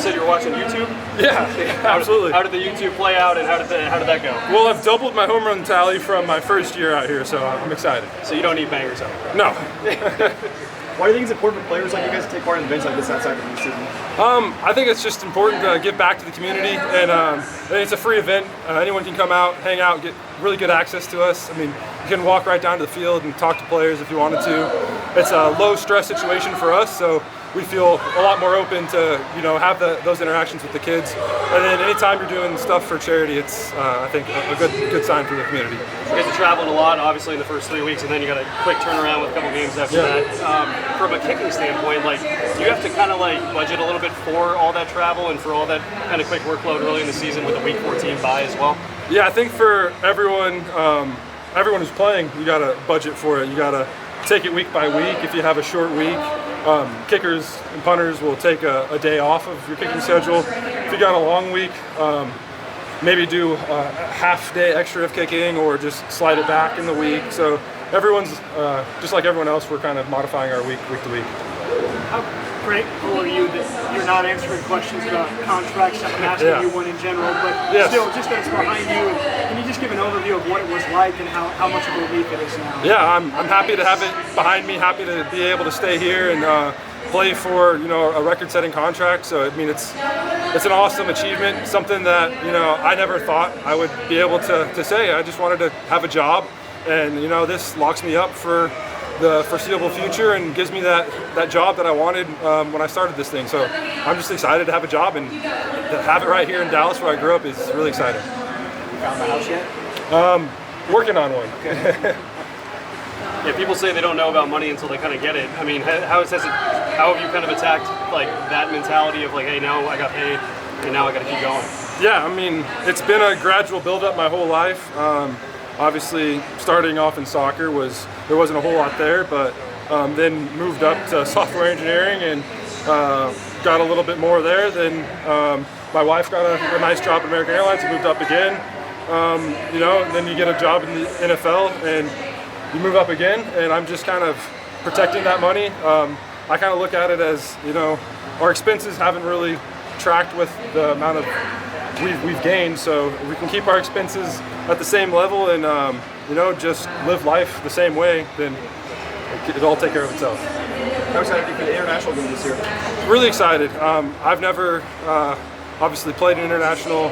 said you were watching YouTube? Yeah, absolutely. How did the YouTube play out, and how did that go? Well, I've doubled my home run tally from my first year out here, so I'm excited. So you don't need bangers out? No. Why do you think it's important for players like you guys to take part in events like this outside of the season? I think it's just important to give back to the community, and it's a free event. Anyone can come out, hang out, get really good access to us. I mean, you can walk right down to the field and talk to players if you wanted to. It's a low-stress situation for us, so we feel a lot more open to, have those interactions with the kids. And then anytime you're doing stuff for charity, it's, I think, a good sign for the community. You guys are traveling a lot, obviously, in the first 3 weeks, and then you got a quick turnaround with a couple games after that. From a kicking standpoint, do you have to kind of budget a little bit for all that travel and for all that kind of quick workload early in the season with the Week 14 bye as well? Yeah, I think for everyone who's playing, you got to budget for it. You got to take it week by week. If you have a short week, kickers and punters will take a day off of your kicking schedule. If you got a long week, maybe do a half day extra of kicking or just slide it back in the week. So everyone's, just like everyone else, we're kind of modifying our week to week. How grateful are you that you're not answering questions about contracts? I'm asking you one in general, but still, just that it's behind you. Can you just give an overview of what it was like and how much of a relief it is now? Yeah, I'm happy to have it behind me, happy to be able to stay here and play for a record-setting contract. So I mean, it's an awesome achievement, something that I never thought I would be able to say. I just wanted to have a job, and this locks me up for the foreseeable future and gives me that job that I wanted when I started this thing. So I'm just excited to have a job, and to have it right here in Dallas where I grew up is really exciting. You found the house yet? Working on one. Okay. Yeah, people say they don't know about money until they kind of get it. I mean, how have you kind of attacked that mentality of hey, now I got paid, and now I got to keep going? Yeah, I mean, it's been a gradual build-up my whole life. Obviously, starting off in soccer there wasn't a whole lot there, but then moved up to software engineering and got a little bit more there. Then my wife got a nice job at American Airlines and moved up again. And then you get a job in the NFL and you move up again, and I'm just kind of protecting that money. I kind of look at it as, our expenses haven't really tracked with the amount of we've gained, so we can keep our expenses at the same level and just live life the same way, then it'll all take care of itself. How excited are you for the international game this year? Really excited. I've never obviously played an international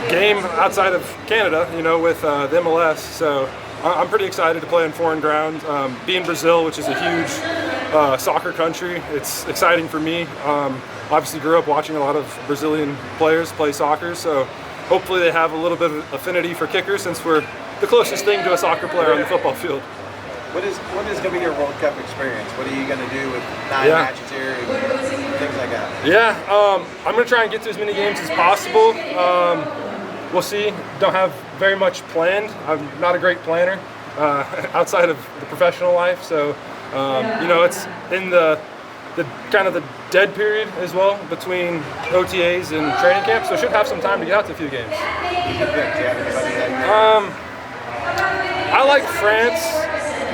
game outside of Canada, with the MLS, so I'm pretty excited to play on foreign ground. Being Brazil, which is a huge soccer country, it's exciting for me. Obviously grew up watching a lot of Brazilian players play soccer, so hopefully they have a little bit of affinity for kickers, since we're the closest thing to a soccer player on the football field. What is going to be your World Cup experience? What are you going to do with 9 matches here and things like that? Yeah, I'm going to try and get to as many games as possible. We'll see. Don't have very much planned. I'm not a great planner outside of the professional life, so it's in the kind of the dead period as well between OTAs and training camp, so should have some time to get out to a few games. I like France.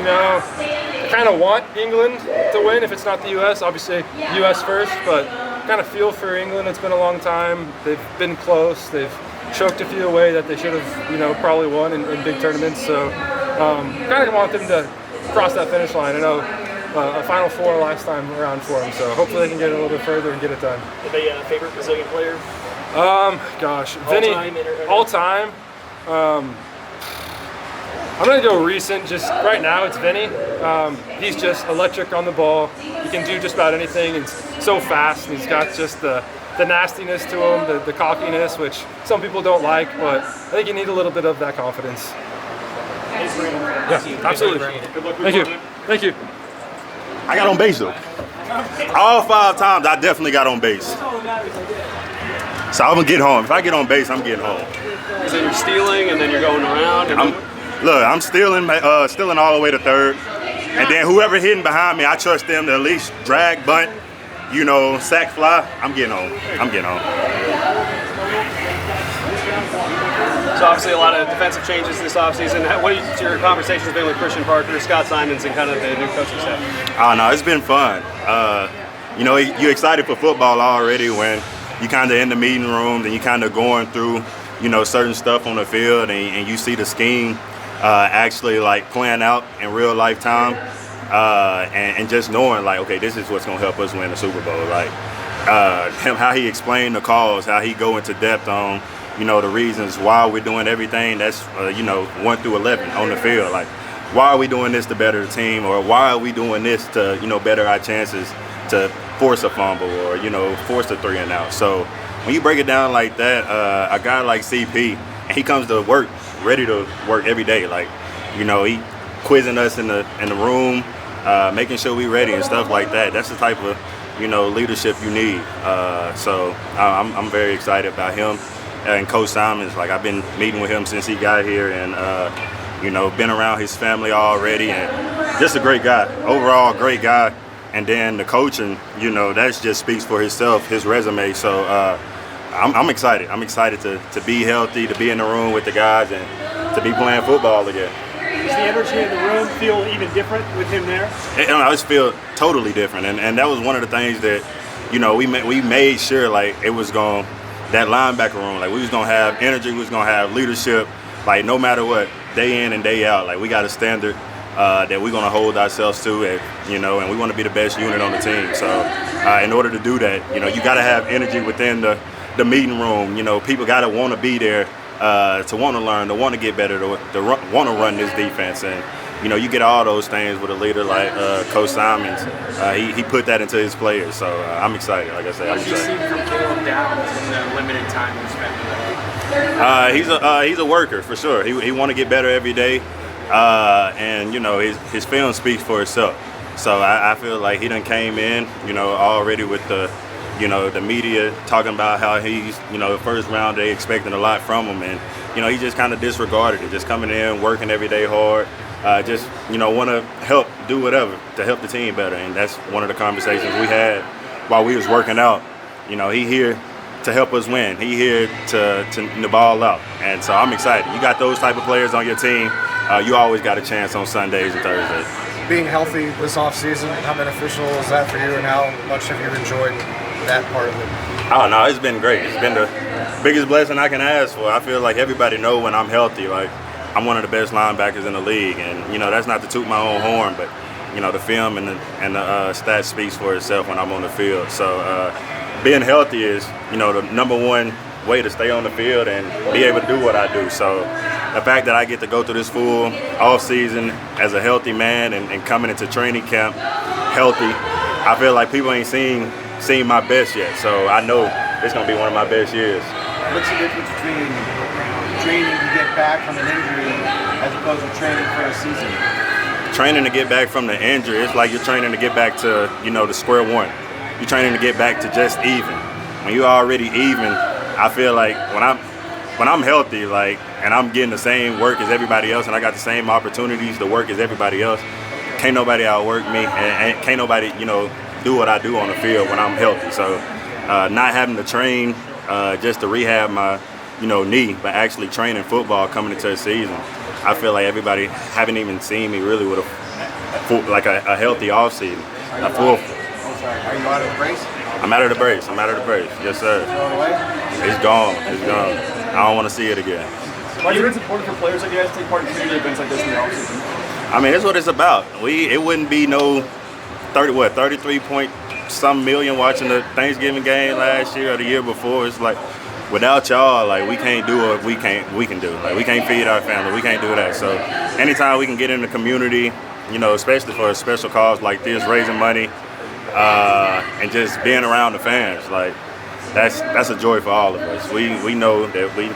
I kind of want England to win if it's not the U.S. Obviously, U.S. first, but kind of feel for England. It's been a long time. They've been close. They've choked a few away that they should have, probably won in big tournaments. So, kind of want them to cross that finish line. I know a Final Four last time around for them, so hopefully they can get a little bit further and get it done. Have a favorite Brazilian player? Vinny, all time. I'm going to go recent. Just right now, it's Vinny. He's just electric on the ball. He can do just about anything. He's so fast, and he's got just the nastiness to him, the cockiness, which some people don't like, but I think you need a little bit of that confidence. Yeah, absolutely. Thank you. I got on base though. All 5 times I definitely got on base. So I'm gonna get home. If I get on base, I'm getting home. So you're stealing and then you're going around? I'm stealing all the way to third. And then whoever hitting behind me, I trust them to at least drag, bunt, sack fly. I'm getting home. So obviously a lot of defensive changes this offseason. What have your conversations been with Christian Parker, Scott Simons, and kind of the new coaching staff? Oh no, it's been fun. You're excited for football already when you kind of in the meeting rooms and you kind of going through, you know, certain stuff on the field, and you see the scheme actually like playing out in real life time, and just knowing like, okay, this is what's gonna help us win the Super Bowl. Like him, how he explained the calls, how he go into depth on, you know, the reasons why we're doing everything that's you know, 1 through 11 on the field. Like, why are we doing this to better the team, or why are we doing this to, you know, better our chances to force a fumble or, you know, force a 3 and out. So when you break it down like that, a guy like CP, and he comes to work ready to work every day. Like, you know, he quizzing us in the room, making sure we ready and stuff like that. That's the type of, you know, leadership you need. So I'm very excited about him. And Coach Simons, like, I've been meeting with him since he got here, and you know, been around his family already, and just a great guy. Overall, great guy. And then the coaching, you know, that just speaks for himself, his resume. So I'm excited. I'm excited to be healthy, to be in the room with the guys, and to be playing football again. Does the energy in the room feel even different with him there? I just feel totally different, and that was one of the things that, you know, we made sure, like, it was going, that linebacker room, like, we was gonna have energy, we was gonna have leadership, like, no matter what, day in and day out, like, we got a standard that we're gonna hold ourselves to, you know, and we want to be the best unit on the team. So in order to do that, you know, you got to have energy within the meeting room. You know, people got to want to be there, to want to learn, to want to get better, to want to run this defense. And, you know, you get all those things with a leader like Coach Simons. He put that into his players. So I'm excited. Like I said, I'm excited. What have you seen from Caleb Downs in the limited time you spent with him? He's a worker for sure. He want to get better every day, and, you know, his film speaks for itself. So I feel like he done came in, you know, already with the, you know, the media talking about how he's, you know, the first round they expecting a lot from him, and, you know, he just kind of disregarded it, just coming in, working every day hard, just, you know, want to help do whatever to help the team better. And that's one of the conversations we had while we was working out. You know, he here to help us win. He here to ball out. And so I'm excited. You got those type of players on your team, you always got a chance on Sundays and Thursdays. Being healthy this offseason, how beneficial is that for you, and how much have you enjoyed that part of it? Oh, no, it's been great. It's been the biggest blessing I can ask for. I feel like everybody know when I'm healthy, like, I'm one of the best linebackers in the league. And, you know, that's not to toot my own horn, but, you know, the film and the stats speaks for itself when I'm on the field. So being healthy is, you know, the number one way to stay on the field and be able to do what I do. So the fact that I get to go through this full off season as a healthy man and coming into training camp healthy, I feel like people ain't seen my best yet. So I know it's gonna be one of my best years. What's the difference between training to get back from an injury as opposed to training for a season? Training to get back from the injury, it's like you're training to get back to, you know, the square one. You're training to get back to just even. When you're already even, I feel like when I'm healthy, like, and I'm getting the same work as everybody else, and I got the same opportunities to work as everybody else, can't nobody outwork me, and can't nobody, you know, do what I do on the field when I'm healthy. So not having to train just to rehab my, you know, knee, but actually training football coming into the season, I feel like everybody haven't even seen me really with a healthy off season. Are you out of the brace? I'm out of the brace. Yes, sir. It's gone. I don't want to see it again. Why do you think it's important for players like you guys to take part in community events like this in the offseason? I mean, that's what it's about. It wouldn't be no 33 point some million watching the Thanksgiving game last year or the year before. It's like, without y'all, like, we can't do what we can do. Like, we can't feed our family. We can't do that. So anytime we can get in the community, you know, especially for a special cause like this, raising money, and just being around the fans, like, that's a joy for all of us. We know that we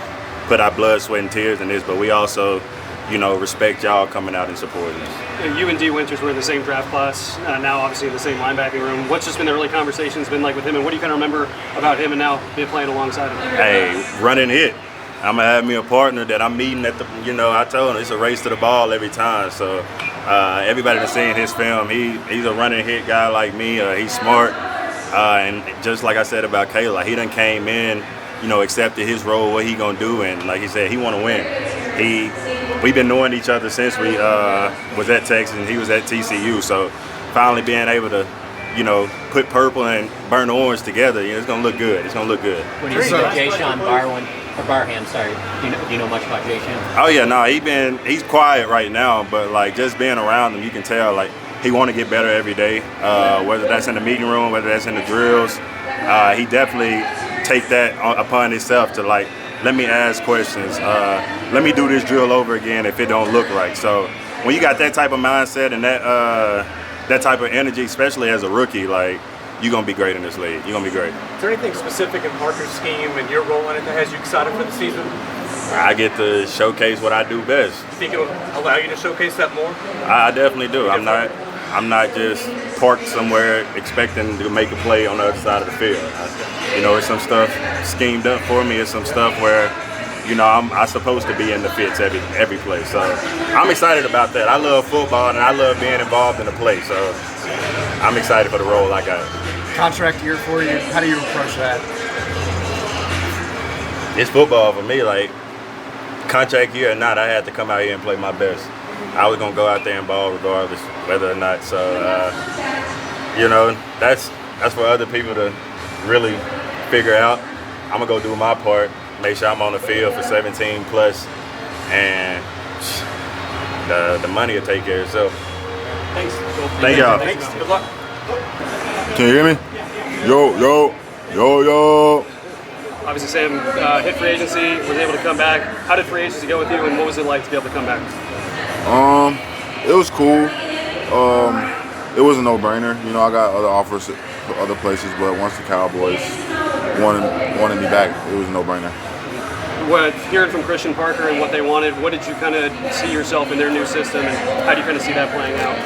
put our blood, sweat, and tears in this, but we also, you know, respect y'all coming out and supporting us. You and D. Winters were in the same draft class, now obviously in the same linebacking room. What's just been the early conversations been like with him, and what do you kind of remember about him and now being playing alongside him? Hey, running hit. I'm gonna have me a partner that I'm meeting at the, you know, I told him it's a race to the ball every time. So everybody that's seen his film, he's a running hit guy like me. He's smart, and just like I said about Kayla, he done came in, you know, accepted his role, what he gonna do, and like he said, he want to win. We've been knowing each other since we was at Texas and he was at TCU. So finally being able to put purple and burnt orange together, it's gonna look good. It's gonna look good. When you see Jayshawn Barham, sorry, do you know much about Jayshawn? Oh yeah, no, he's quiet right now, but like just being around him, you can tell like he want to get better every day. Whether that's in the meeting room, whether that's in the drills, he definitely take that upon himself to like, let me ask questions. Let me do this drill over again if it don't look right. So when you got that type of mindset and that type of energy, especially as a rookie, like you're gonna be great in this league. You're gonna be great. Is there anything specific in Parker's scheme and your role in it that has you excited for the season? I get to showcase what I do best. You think it'll allow you to showcase that more? I definitely do. I'm not just parked somewhere expecting to make a play on the other side of the field. It's some stuff schemed up for me. It's some stuff where, I'm supposed to be in the fits every play. So I'm excited about that. I love football and I love being involved in the play. So I'm excited for the role I got. Contract year for you. How do you approach that? It's football for me. Like, contract year or not, I had to come out here and play my best. I was gonna go out there and ball regardless, whether or not. So, that's for other people to really figure out. I'm gonna go do my part, make sure I'm on the field for 17 plus, and the money will take care of itself. Thanks. Thank y'all. Thanks. Good luck. Can you hear me? Yo. Obviously, Sam hit free agency, was able to come back. How did free agency go with you, and what was it like to be able to come back? It was cool. It was a no-brainer. I got other offers for other places, but once the Cowboys wanted me back, it was a no-brainer. Hearing from Christian Parker and what they wanted, what did you kind of see yourself in their new system, and how do you kind of see that playing out?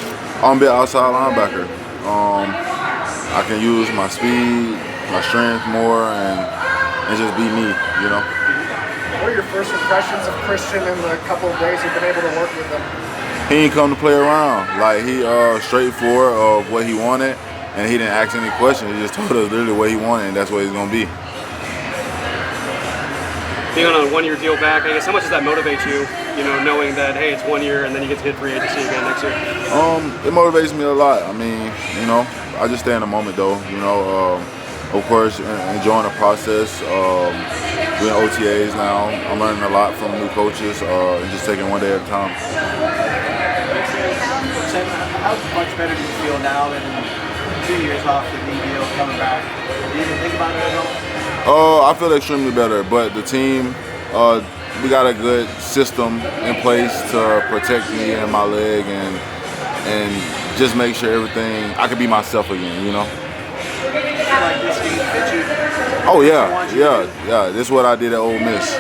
I'm be an outside linebacker. I can use my speed, my strength more, and just be me, What are your first impressions of Christian in the couple of days you've been able to work with him? He didn't come to play around. Like, he straightforward of what he wanted, and he didn't ask any questions. He just told us literally what he wanted, and that's what he's going to be. Being on a one-year deal back, I guess, how much does that motivate you, knowing that, hey, it's 1 year and then you get to hit free agency again next year? It motivates me a lot. I mean, I just stay in the moment, though. Of course, enjoying the process. Doing OTAs now. I'm learning a lot from new coaches and just taking one day at a time. How much better do you feel now than 2 years off the knee deal coming back? Do you even think about it at all? I feel extremely better, but the team, we got a good system in place to protect me and my leg and just make sure I can be myself again, Like this game fit you? Oh yeah. This is what I did at Ole Miss.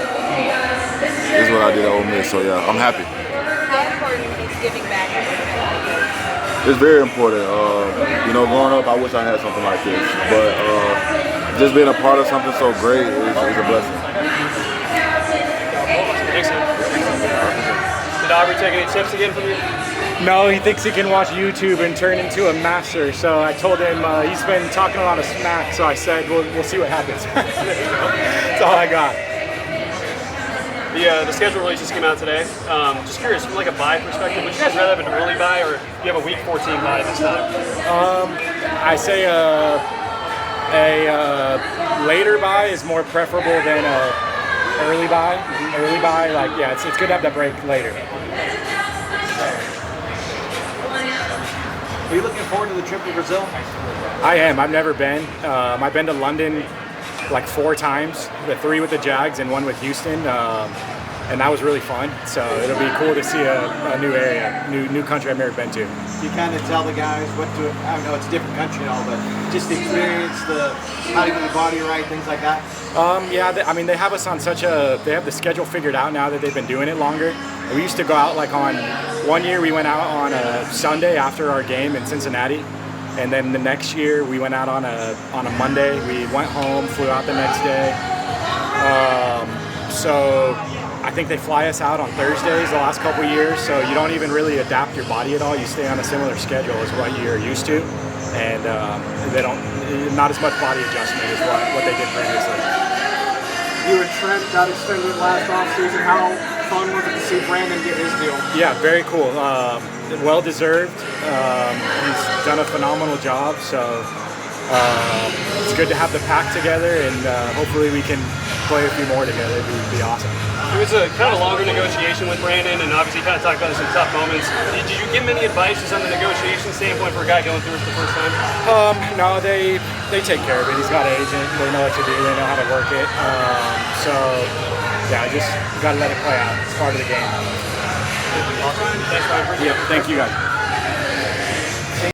So yeah, I'm happy. How important is giving back? It's very important. Growing up, I wish I had something like this, but just being a part of something so great is a blessing. Thanks, Sam. Did Aubrey take any tips again from you? No, he thinks he can watch YouTube and turn into a master. So I told him he's been talking a lot of smack. So I said, we'll see what happens. That's all I got. The schedule release just came out today. Just curious, from like a bye perspective, would you guys rather have an early bye or you have a week 14 bye this time? I say a later bye is more preferable than a early bye. Early bye, it's good to have that break later. Are you looking forward to the trip to Brazil? I am. I've never been. I've been to London like 4 times, 3 with the Jags and 1 with Houston, and that was really fun. So it'll be cool to see a new area, new country I've never been to. You kind of tell the guys what to, I know it's a different country and all, but just the experience, how to get your body right, things like that? They have us on they have the schedule figured out now that they've been doing it longer. We used to go out on 1 year we went out on a Sunday after our game in Cincinnati. And then the next year we went out on a Monday. We went home, flew out the next day. So I think they fly us out on Thursdays the last couple of years. So you don't even really adapt your body at all. You stay on a similar schedule as what you're used to, and not as much body adjustment as what they did previously. You and Trent got extended last offseason. How fun was it to see Brandon get his deal? Yeah, very cool. Well deserved. He's done a phenomenal job. So it's good to have the pack together, and hopefully we can play a few more together. It'd be awesome. It was a kind of longer negotiation with Brandon, and obviously kind of talked about some tough moments. Did you give him any advice just on the negotiation standpoint for a guy going through it for the first time? No, they take care of it. He's got an agent. They know what to do. They know how to work it. So yeah, just got to let it play out. It's part of the game. Awesome. Thanks, Ryan. Yep. Thank you guys.